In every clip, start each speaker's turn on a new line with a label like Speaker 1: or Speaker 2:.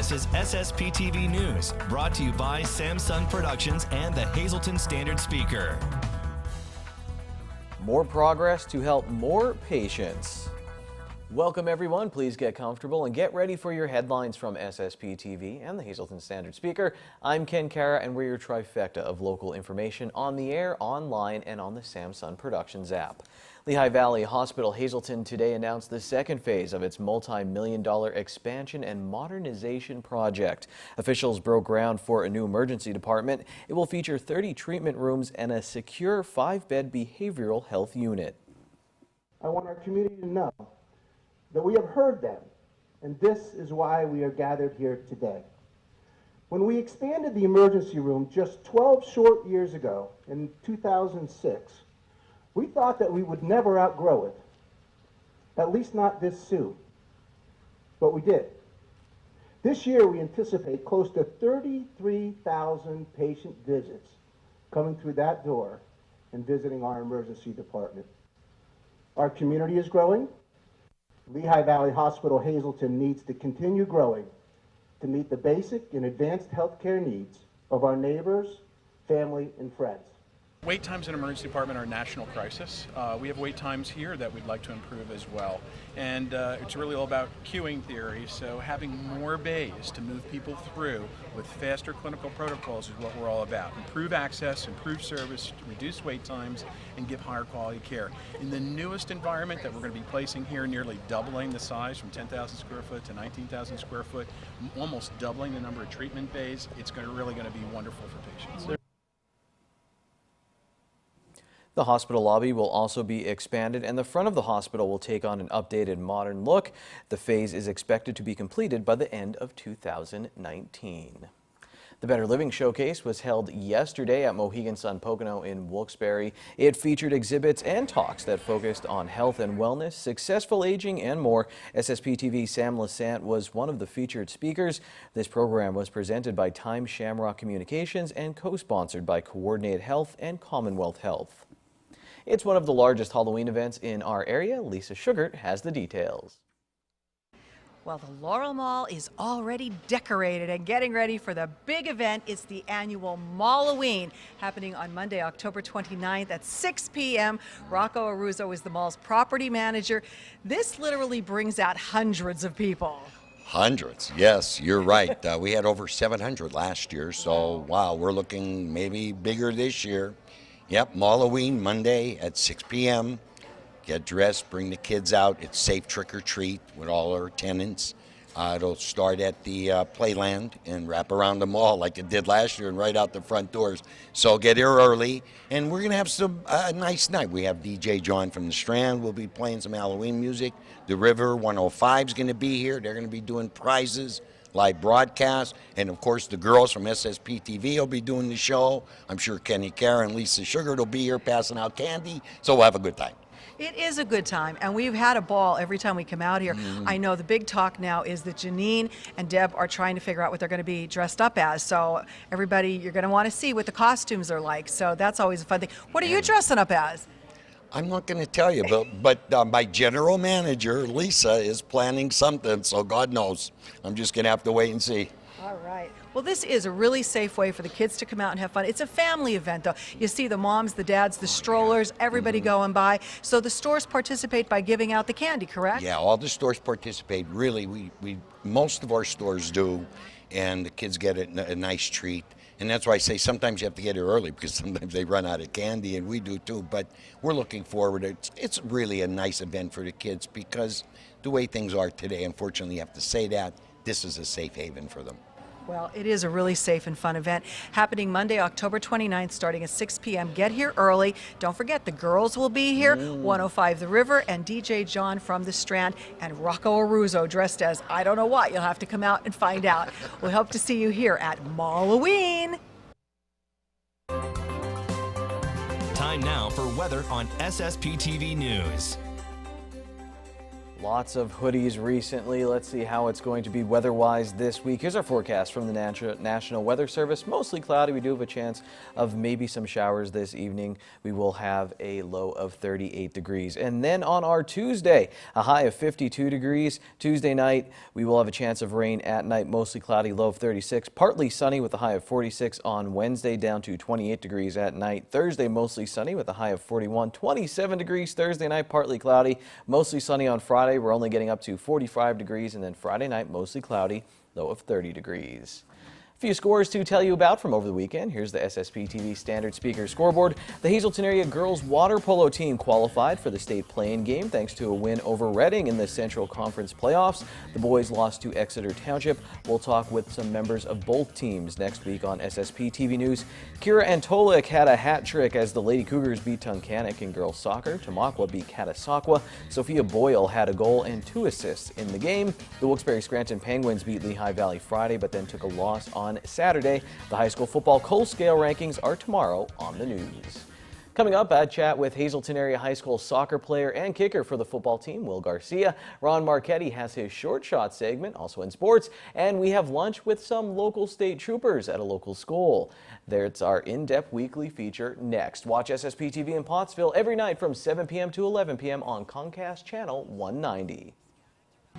Speaker 1: This is SSPTV News, brought to you by Samsung Productions and the Hazleton Standard Speaker.
Speaker 2: More progress to help more patients. Welcome everyone, please get comfortable and get ready for your headlines from SSPTV and the Hazleton Standard Speaker. I'm Ken Kara and we're your trifecta of local information on the air, online, and on the Samsung Productions app. Lehigh Valley Hospital Hazleton today announced the second phase of its multi-million-dollar expansion and modernization project. Officials broke ground for a new emergency department. It will feature 30 treatment rooms and a secure 5-bed behavioral health unit.
Speaker 3: I want our community to know that we have heard them, and this is why we are gathered here today. When we expanded the emergency room just 12 short years ago in 2006, we thought that we would never outgrow it, at least not this soon, but we did. This year we anticipate close to 33,000 patient visits coming through that door and visiting our emergency department. Our community is growing. Lehigh Valley Hospital Hazleton needs to continue growing to meet the basic and advanced healthcare needs of our neighbors, family, and friends.
Speaker 4: Wait times in emergency department are a national crisis. We have wait times here that we'd like to improve as well. And it's really all about queuing theory, so having more bays to move people through with faster clinical protocols is what we're all about. Improve access, improve service, reduce wait times, and give higher quality care. In the newest environment that we're going to be placing here, nearly doubling the size from 10,000 square foot to 19,000 square foot, almost doubling the number of treatment bays, it's really going to be wonderful for patients.
Speaker 2: The hospital lobby will also be expanded and the front of the hospital will take on an updated modern look. The phase is expected to be completed by the end of 2019. The Better Living Showcase was held yesterday at Mohegan Sun Pocono in Wilkes-Barre. It featured exhibits and talks that focused on health and wellness, successful aging, and more. SSPTV's Sam Lassant was one of the featured speakers. This program was presented by Time Shamrock Communications and co-sponsored by Coordinate Health and Commonwealth Health. It's one of the largest Halloween events in our area. Lisa Sugart has the details.
Speaker 5: Well, the Laurel Mall is already decorated and getting ready for the big event. It's the annual Malloween happening on Monday, October 29th at 6 p.m. Rocco Aruzo is the mall's property manager. This literally brings out hundreds of people.
Speaker 6: Hundreds, yes, you're right. We had over 700 last year, so wow, we're looking maybe bigger this year. Yep, Malloween, Monday at 6 p.m. Get dressed, bring the kids out. It's safe trick or treat with all our tenants. It'll start at the Playland and wrap around the mall like it did last year and right out the front doors. So get here early, and we're gonna have a nice night. We have DJ John from the Strand. We'll be playing some Halloween music. The River 105 is gonna be here. They're gonna be doing prizes, live broadcast, and of course the girls from SSPTV will be doing the show. I'm sure Kenny Kara and Lisa Sugart will be here passing out candy, so we'll have a good time.
Speaker 5: It is a good time, and we've had a ball every time we come out here. I know the big talk now is that Janine and Deb are trying to figure out what they're going to be dressed up as. So everybody, you're going to want to see what the costumes are like. So that's always a fun thing. What are you dressing up as?
Speaker 6: I'm not going to tell you, but my general manager, Lisa, is planning something, so God knows. I'm just going to have to wait and see.
Speaker 5: All right. Well, this is a really safe way for the kids to come out and have fun. It's a family event, though. You see the moms, the dads, the strollers, everybody going by. So the stores participate by giving out the candy, correct?
Speaker 6: Yeah, all the stores participate. Really, most of our stores do, and the kids get a nice treat. And that's why I say sometimes you have to get here early because sometimes they run out of candy, and we do too. But we're looking forward. It's really a nice event for the kids because the way things are today, unfortunately, you have to say that, this is a safe haven for them.
Speaker 5: Well, it is a really safe and fun event happening Monday, October 29th, starting at 6 p.m. Get here early. Don't forget, the girls will be here, 105 The River, and DJ John from the Strand, and Rocco Aruzo dressed as I don't know what. You'll have to come out and find out. We hope to see you here at Malloween.
Speaker 1: Time now for weather on SSPTV News.
Speaker 2: Lots of hoodies recently. Let's see how it's going to be weather-wise this week. Here's our forecast from the National Weather Service. Mostly cloudy. We do have a chance of maybe some showers this evening. We will have a low of 38 degrees. And then on our Tuesday, a high of 52 degrees. Tuesday night, we will have a chance of rain at night. Mostly cloudy, low of 36. Partly sunny with a high of 46 on Wednesday, down to 28 degrees at night. Thursday, mostly sunny with a high of 41. 27 degrees Thursday night, partly cloudy. Mostly sunny on Friday. We're only getting up to 45 degrees, and then Friday night, mostly cloudy, low of 30 degrees. A few scores to tell you about from over the weekend. Here's the SSPTV Standard Speaker scoreboard. The Hazleton area girls water polo team qualified for the state play-in game thanks to a win over Reading in the Central Conference playoffs. The boys lost to Exeter Township. We'll talk with some members of both teams next week on SSPTV News. Kira Antolik had a hat trick as the Lady Cougars beat Tunkhannock in girls soccer. Tamaqua beat Catasauqua. Sophia Boyle had a goal and 2 assists in the game. The Wilkes-Barre-Scranton Penguins beat Lehigh Valley Friday, but then took a loss on Saturday. The high school football Cole Scale rankings are tomorrow on the news. Coming up, a chat with Hazleton area high school soccer player and kicker for the football team, Will Garcia. Ron Marchetti has his short shot segment, also in sports, and we have lunch with some local state troopers at a local school. There's our in-depth weekly feature next. Watch SSPTV in Pottsville every night from 7 p.m. to 11 p.m. on Comcast Channel 190.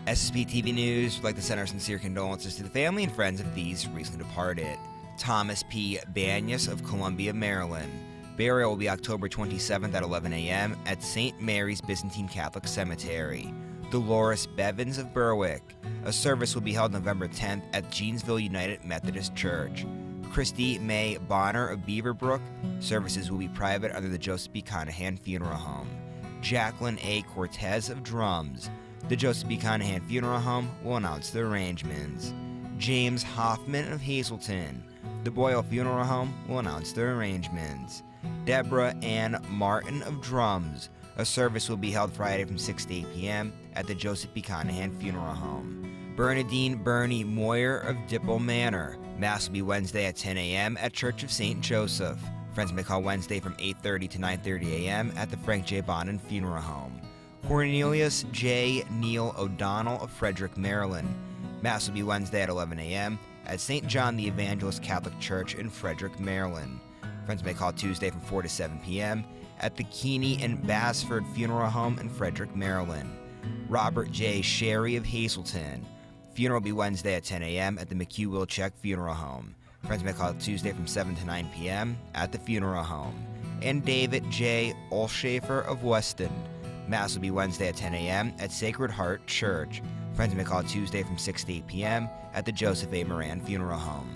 Speaker 7: SSPTV News would like to send our sincere condolences to the family and friends of these recently departed. Thomas P. Banyas of Columbia, Maryland. Burial will be October 27th at 11 a.m. at St. Mary's Byzantine Catholic Cemetery. Dolores Bevins of Berwick. A service will be held November 10th at Jeansville United Methodist Church. Christy May Bonner of Beaverbrook. Services will be private under the Joseph B. Conahan Funeral Home. Jacqueline A. Cortez of Drums. The Joseph B. Conahan Funeral Home will announce the arrangements. James Hoffman of Hazleton. The Boyle Funeral Home will announce the arrangements. Deborah Ann Martin of Drums. A service will be held Friday from 6 to 8 p.m. at the Joseph B. Conahan Funeral Home. Bernadine Bernie Moyer of Dipple Manor. Mass will be Wednesday at 10 a.m. at Church of St. Joseph. Friends may call Wednesday from 8:30 to 9:30 a.m. at the Frank J. Bonin Funeral Home. Cornelius J. Neal O'Donnell of Frederick, Maryland. Mass will be Wednesday at 11 a.m. at St. John the Evangelist Catholic Church in Frederick, Maryland. Friends may call Tuesday from 4 to 7 p.m. at the Keeney and Bassford Funeral Home in Frederick, Maryland. Robert J. Sherry of Hazleton. Funeral will be Wednesday at 10 a.m. at the McHugh Wilczek Funeral Home. Friends may call Tuesday from 7 to 9 p.m. at the funeral home. And David J. Olshafer of Weston. Mass will be Wednesday at 10 a.m. at Sacred Heart Church. Friends may call Tuesday from 6 to 8 p.m. at the Joseph A. Moran Funeral Home.